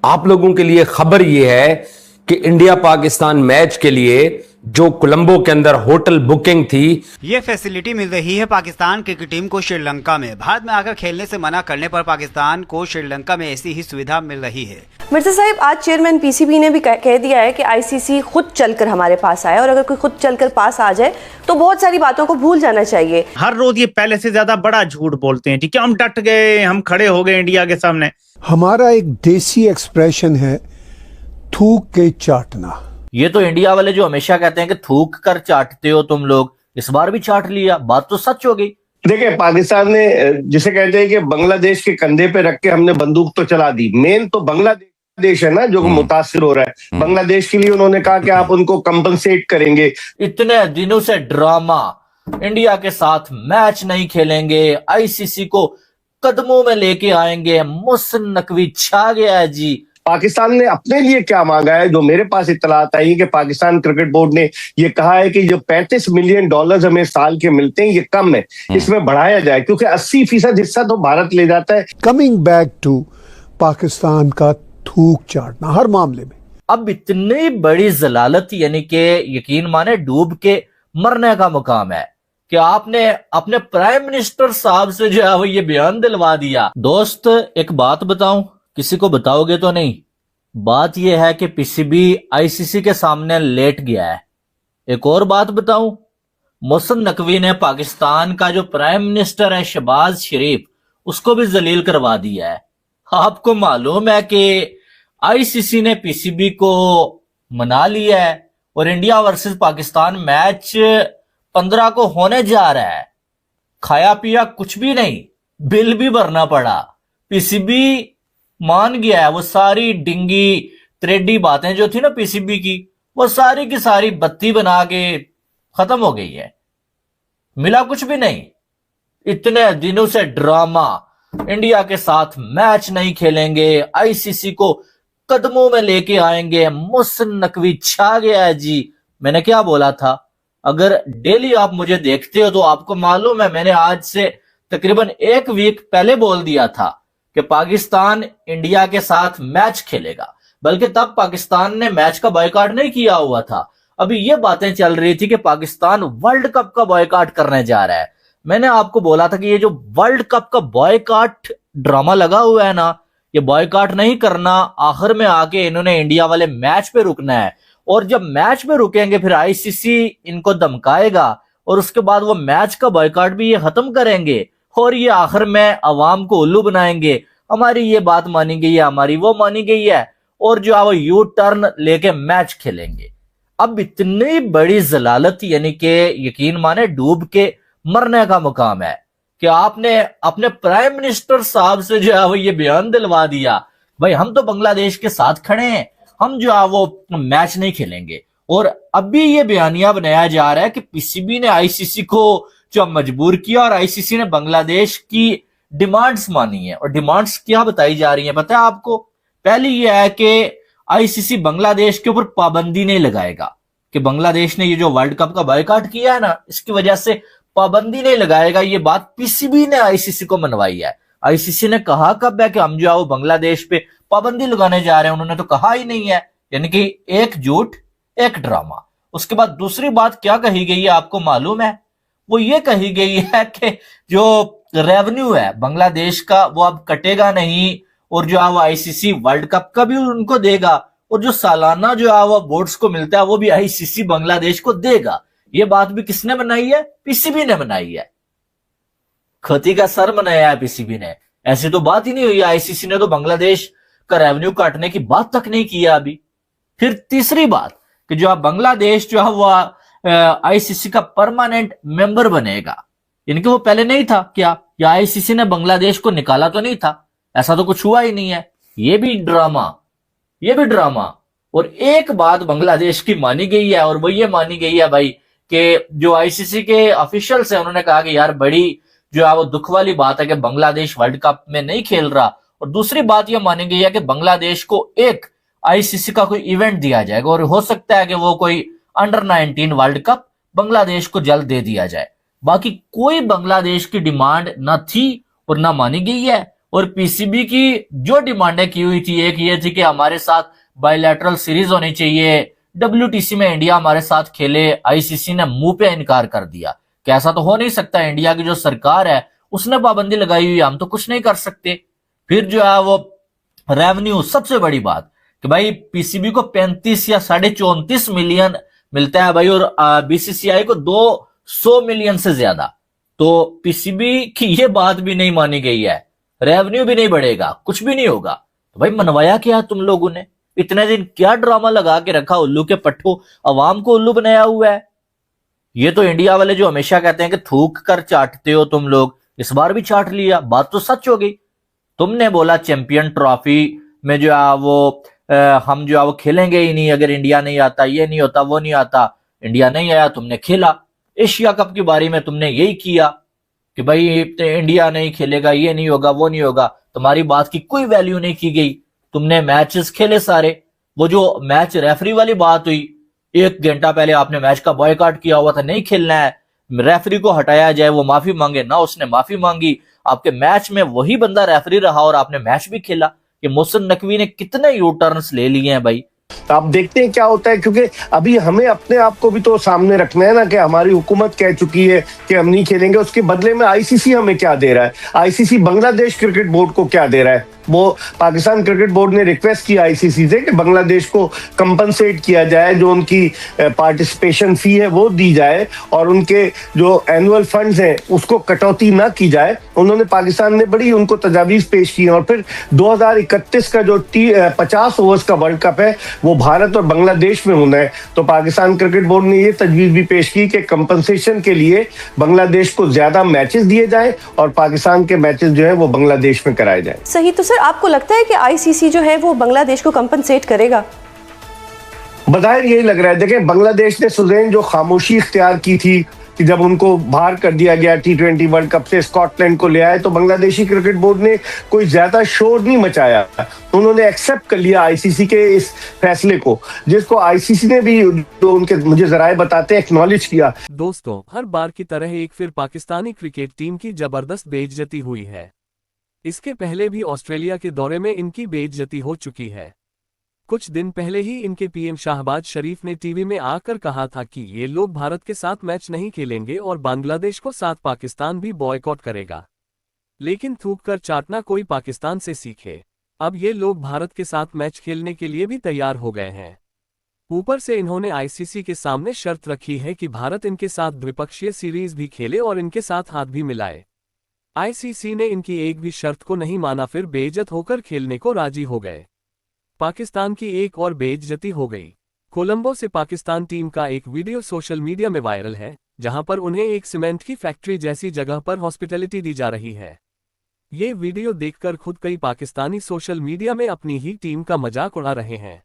आप लोगों के लिए खबर यह है कि इंडिया पाकिस्तान मैच के लिए जो कोलंबो के अंदर होटल बुकिंग थी, ये फैसिलिटी मिल रही है पाकिस्तान क्रिकेट टीम को श्रीलंका में। भारत में आकर खेलने से मना करने पर पाकिस्तान को श्रीलंका में ऐसी ही सुविधा मिल रही है। मिर्जा साहिब, आज चेयरमैन पीसीबी ने भी कह दिया है कि आईसीसी खुद चलकर हमारे पास आए, और अगर कोई खुद चलकर पास आ जाए तो बहुत सारी बातों को भूल जाना चाहिए। हर रोज ये पहले से ज्यादा बड़ा झूठ बोलते हैं। ठीक है, हम डट गए, हम खड़े हो गए इंडिया के सामने। हमारा एक देसी एक्सप्रेशन है, थूक के चाटना। ये तो इंडिया वाले जो हमेशा कहते हैं कि थूक कर चाटते हो तुम लोग, इस बार भी चाट लिया। बात तो सच हो गई। देखिए, पाकिस्तान ने जिसे कहते हैं कि बांग्लादेश के कंधे पे रख के हमने बंदूक तो चला दी। मेन तो बांग्लादेश है ना जो मुतासिर हो रहा है। बांग्लादेश के लिए उन्होंने कहा कि आप उनको कंपनसेट करेंगे। इतने दिनों से ड्रामा, इंडिया के साथ मैच नहीं खेलेंगे, आईसीसी को कदमों में लेके आएंगे, मोहसिन नकवी छा गया है जी। पाकिस्तान ने अपने लिए क्या मांगा है? जो मेरे पास इत्तलात आई कि पाकिस्तान क्रिकेट बोर्ड ने ये कहा है कि जो $35 मिलियन हमें साल के मिलते हैं ये कम है, इसमें बढ़ाया जाए, क्योंकि 80% हिस्सा तो भारत ले जाता है। कमिंग बैक टू पाकिस्तान का थूक चाटना हर मामले में। अब इतनी बड़ी जलालत, यानी कि यकीन माने डूब के मरने का मुकाम है कि आपने अपने प्राइम मिनिस्टर साहब से जो है वो ये बयान दिलवा दिया। दोस्त, एक बात बताऊं, किसी को बताओगे तो नहीं। बात यह है कि पीसीबी आईसीसी के सामने लेट गया है। एक और बात बताऊं, मोहसिन नकवी ने पाकिस्तान का जो प्राइम मिनिस्टर है शहबाज शरीफ, उसको भी जलील करवा दिया है। आपको मालूम है कि आईसीसी ने पीसीबी को मना लिया है और इंडिया वर्सेस पाकिस्तान मैच 15 को होने जा रहा है। खाया पिया कुछ भी नहीं, बिल भी भरना पड़ा। पीसीबी मान गया है। वो सारी डिंगी त्रेडी बातें जो थी ना पीसीबी की, वो सारी की सारी बत्ती बना के खत्म हो गई है। मिला कुछ भी नहीं। इतने दिनों से ड्रामा, इंडिया के साथ मैच नहीं खेलेंगे, आईसीसी को कदमों में लेके आएंगे, मोहसिन नकवी छा गया है जी। मैंने क्या बोला था? अगर डेली आप मुझे देखते हो तो आपको मालूम है मैंने आज से तकरीबन 1 वीक पहले बोल दिया था कि पाकिस्तान इंडिया के साथ मैच खेलेगा। बल्कि तब पाकिस्तान ने मैच का बॉयकॉट नहीं किया हुआ था। अभी ये बातें चल रही थी कि पाकिस्तान वर्ल्ड कप का बॉयकॉट करने जा रहा है। मैंने आपको बोला था कि ये जो वर्ल्ड कप का बॉयकॉट ड्रामा लगा हुआ है ना, ये बॉयकॉट नहीं करना, आखिर में आके इन्होंने इंडिया वाले मैच पे रुकना है। और जब मैच पे रुकेंगे फिर आईसीसी इनको धमकाएगा और उसके बाद वो मैच का बॉयकॉट भी ये खत्म करेंगे और ये आखिर में अवाम को उल्लू बनाएंगे। हमारी ये बात मानी गई है, हमारी वो मानी गई है, और जो है वो यू टर्न लेके मैच खेलेंगे। अब इतनी बड़ी जलालत, यानी कि यकीन माने डूब के मरने का मुकाम है कि आपने अपने प्राइम मिनिस्टर साहब से जो है वो ये बयान दिलवा दिया, भाई हम तो बांग्लादेश के साथ खड़े हैं, हम जो है वो मैच नहीं खेलेंगे। और अभी ये बयानिया बनाया जा रहा है कि पीसीबी ने आईसीसी को जो मजबूर किया और आईसीसी ने बांग्लादेश की डिमांड्स मानी है। और डिमांड्स क्या बताई जा रही है पता है आपको? पहली यह है कि आईसीसी बांग्लादेश के ऊपर पाबंदी नहीं लगाएगा, कि बांग्लादेश ने ये जो वर्ल्ड कप का बॉयकॉट किया है ना, इसकी वजह से पाबंदी नहीं लगाएगा। ये बात पीसीबी ने आईसीसी को मनवाई है। आईसीसी ने कहा कब है कि हम जो है वो बांग्लादेश पे पाबंदी लगाने जा रहे हैं? उन्होंने तो कहा ही नहीं है। यानी कि एक झूठ एक ड्रामा। उसके बाद दूसरी बात क्या कही गई है आपको मालूम है? वो ये कही गई है कि जो रेवेन्यू है बांग्लादेश का वो अब कटेगा नहीं, और जो है वो आईसीसी वर्ल्ड कप का भी उनको देगा, और जो सालाना जो है वो बोर्ड्स को मिलता है वो भी आईसीसी बांग्लादेश को देगा। ये बात भी किसने बनाई है? पीसीबी ने बनाई है। खती का सर बनाया है पीसीबी ने। ऐसी तो बात ही नहीं हुई। आईसीसी ने तो बांग्लादेश का रेवेन्यू काटने की बात तक नहीं किया अभी। फिर तीसरी बात कि जो बांग्लादेश जो है वो आईसीसी का परमानेंट मेंबर बनेगा, इनके वो पहले नहीं था क्या? या आईसीसी ने बांग्लादेश को निकाला तो नहीं था? ऐसा तो कुछ हुआ ही नहीं है। ये भी ड्रामा, ये भी ड्रामा। और एक बात बांग्लादेश की मानी गई है, और वो ये मानी गई है भाई कि जो आईसीसी के ऑफिशियल्स हैं उन्होंने कहा कि यार बड़ी जो है वो दुख वाली बात है कि बांग्लादेश वर्ल्ड कप में नहीं खेल रहा। और दूसरी बात यह मानी गई है कि बांग्लादेश को एक आईसीसी का कोई इवेंट दिया जाएगा, और हो सकता है कि वो कोई अंडर 19 वर्ल्ड कप बांग्लादेश को जल्द दे दिया जाए। बाकी कोई बांग्लादेश की डिमांड ना थी और ना मानी गई है। और पीसीबी की जो डिमांडें की हुई थी, एक ये थी कि हमारे साथ बायलैटरल सीरीज होनी चाहिए, डब्ल्यूटीसी में इंडिया हमारे साथ खेले। आईसीसी ने मुंह पे इनकार कर दिया कि ऐसा तो हो नहीं सकता, इंडिया की जो सरकार है उसने पाबंदी लगाई हुई है, हम तो कुछ नहीं कर सकते। फिर जो है वो रेवेन्यू, सबसे बड़ी बात कि भाई पीसीबी को 35 या 34.5 मिलियन मिलता है भाई, और बीसीसीआई को 200 मिलियन से ज्यादा। तो पीसीबी की ये बात भी नहीं मानी गई है, रेवेन्यू भी नहीं बढ़ेगा, कुछ भी नहीं होगा। तो भाई मनवाया क्या तुम लोगों ने? इतने दिन क्या ड्रामा लगा के रखा उल्लू के पट्टू, अवाम को उल्लू बनाया हुआ है। ये तो इंडिया वाले जो हमेशा कहते हैं कि थूक कर चाटते हो तुम लोग, इस बार भी चाट लिया। बात तो सच हो गई। तुमने बोला चैंपियन ट्रॉफी में जो है वो हम जो है वो खेलेंगे ही नहीं अगर इंडिया नहीं आता, ये नहीं होता, वो नहीं आता। इंडिया नहीं आया, तुमने खेला। एशिया कप की बारी में तुमने यही किया कि भाई इंडिया नहीं खेलेगा, ये नहीं होगा, वो नहीं होगा। तुम्हारी बात की कोई वैल्यू नहीं की गई। तुमने मैचेस खेले सारे। वो जो मैच रेफरी वाली बात हुई, 1 घंटा पहले आपने मैच का बॉयकॉट किया हुआ था, नहीं खेलना है, रेफरी को हटाया जाए, वो माफी मांगे ना, उसने माफी मांगी। आपके मैच में वही बंदा रेफरी रहा और आपने मैच भी खेला। ये मोहसिन नकवी ने कितने यू टर्न्स ले लिए हैं भाई। तो आप देखते हैं क्या होता है, क्योंकि अभी हमें अपने आप को भी तो सामने रखना है ना कि हमारी हुकूमत कह चुकी है कि हम नहीं खेलेंगे। उसके बदले में आईसीसी हमें क्या दे रहा है? आईसीसी बांग्लादेश क्रिकेट बोर्ड को क्या दे रहा है? वो पाकिस्तान क्रिकेट बोर्ड ने रिक्वेस्ट की आईसीसी से कि बांग्लादेश को कंपनसेट किया जाए, जो उनकी पार्टिसिपेशन फी है वो दी जाए और उनके जो एनुअल फंड्स हैं उसको कटौती ना की जाए। उन्होंने, पाकिस्तान ने बड़ी उनको तजावीज पेश की और फिर 2031 का जो 50 ओवर्स का वर्ल्ड कप है वो भारत और बांग्लादेश में होना है। तो पाकिस्तान क्रिकेट बोर्ड ने ये तजवीज भी पेश की कि कंपनसेशन के लिए बांग्लादेश को ज्यादा मैचेस दिए जाए और पाकिस्तान के मैचेस जो है वो बांग्लादेश में कराए जाए। सही। तो सर आपको लगता है कि आईसीसी जो है वो बांग्लादेश को कंपनसेट करेगा? बज़ाहिर यही लग रहा है। देखें, बांग्लादेश ने सुज़ैन जो खामोशी इख्तियार की थी कि जब उनको बाहर कर दिया गया T20 वर्ल्ड कप से, स्कॉटलैंड को ले आए, तो बांग्लादेशी क्रिकेट बोर्ड ने कोई ज्यादा शोर नहीं मचाया। उन्होंने एक्सेप्ट कर लिया आईसीसी के इस फैसले को, जिसको आईसीसी ने भी, जो उनके मुझे जराए बताते हैं, एक्नॉलेज किया। दोस्तों, हर बार की तरह एक फिर पाकिस्तानी क्रिकेट टीम की जबरदस्त बेइज्जती हुई है। इसके पहले भी ऑस्ट्रेलिया के दौरे में इनकी बेइज्जती हो चुकी है। कुछ दिन पहले ही इनके पीएम शाहबाज शरीफ ने टीवी में आकर कहा था कि ये लोग भारत के साथ मैच नहीं खेलेंगे और बांग्लादेश को साथ पाकिस्तान भी बॉयकॉट करेगा। लेकिन थूक कर चाटना कोई पाकिस्तान से सीखे। अब ये लोग भारत के साथ मैच खेलने के लिए भी तैयार हो गए हैं। ऊपर से इन्होंने आईसीसी के सामने शर्त रखी है कि भारत इनके साथ द्विपक्षीय सीरीज भी खेले और इनके साथ हाथ भी मिलाए। आईसीसी ने इनकी एक भी शर्त को नहीं माना, फिर बेइज्जत होकर खेलने को राजी हो गए। पाकिस्तान की एक और बेइज्जती हो गई। कोलंबो से पाकिस्तान टीम का एक वीडियो सोशल मीडिया में वायरल है, जहां पर उन्हें एक सीमेंट की फैक्ट्री जैसी जगह पर हॉस्पिटैलिटी दी जा रही है। ये वीडियो देखकर खुद कई पाकिस्तानी सोशल मीडिया में अपनी ही टीम का मजाक उड़ा रहे हैं।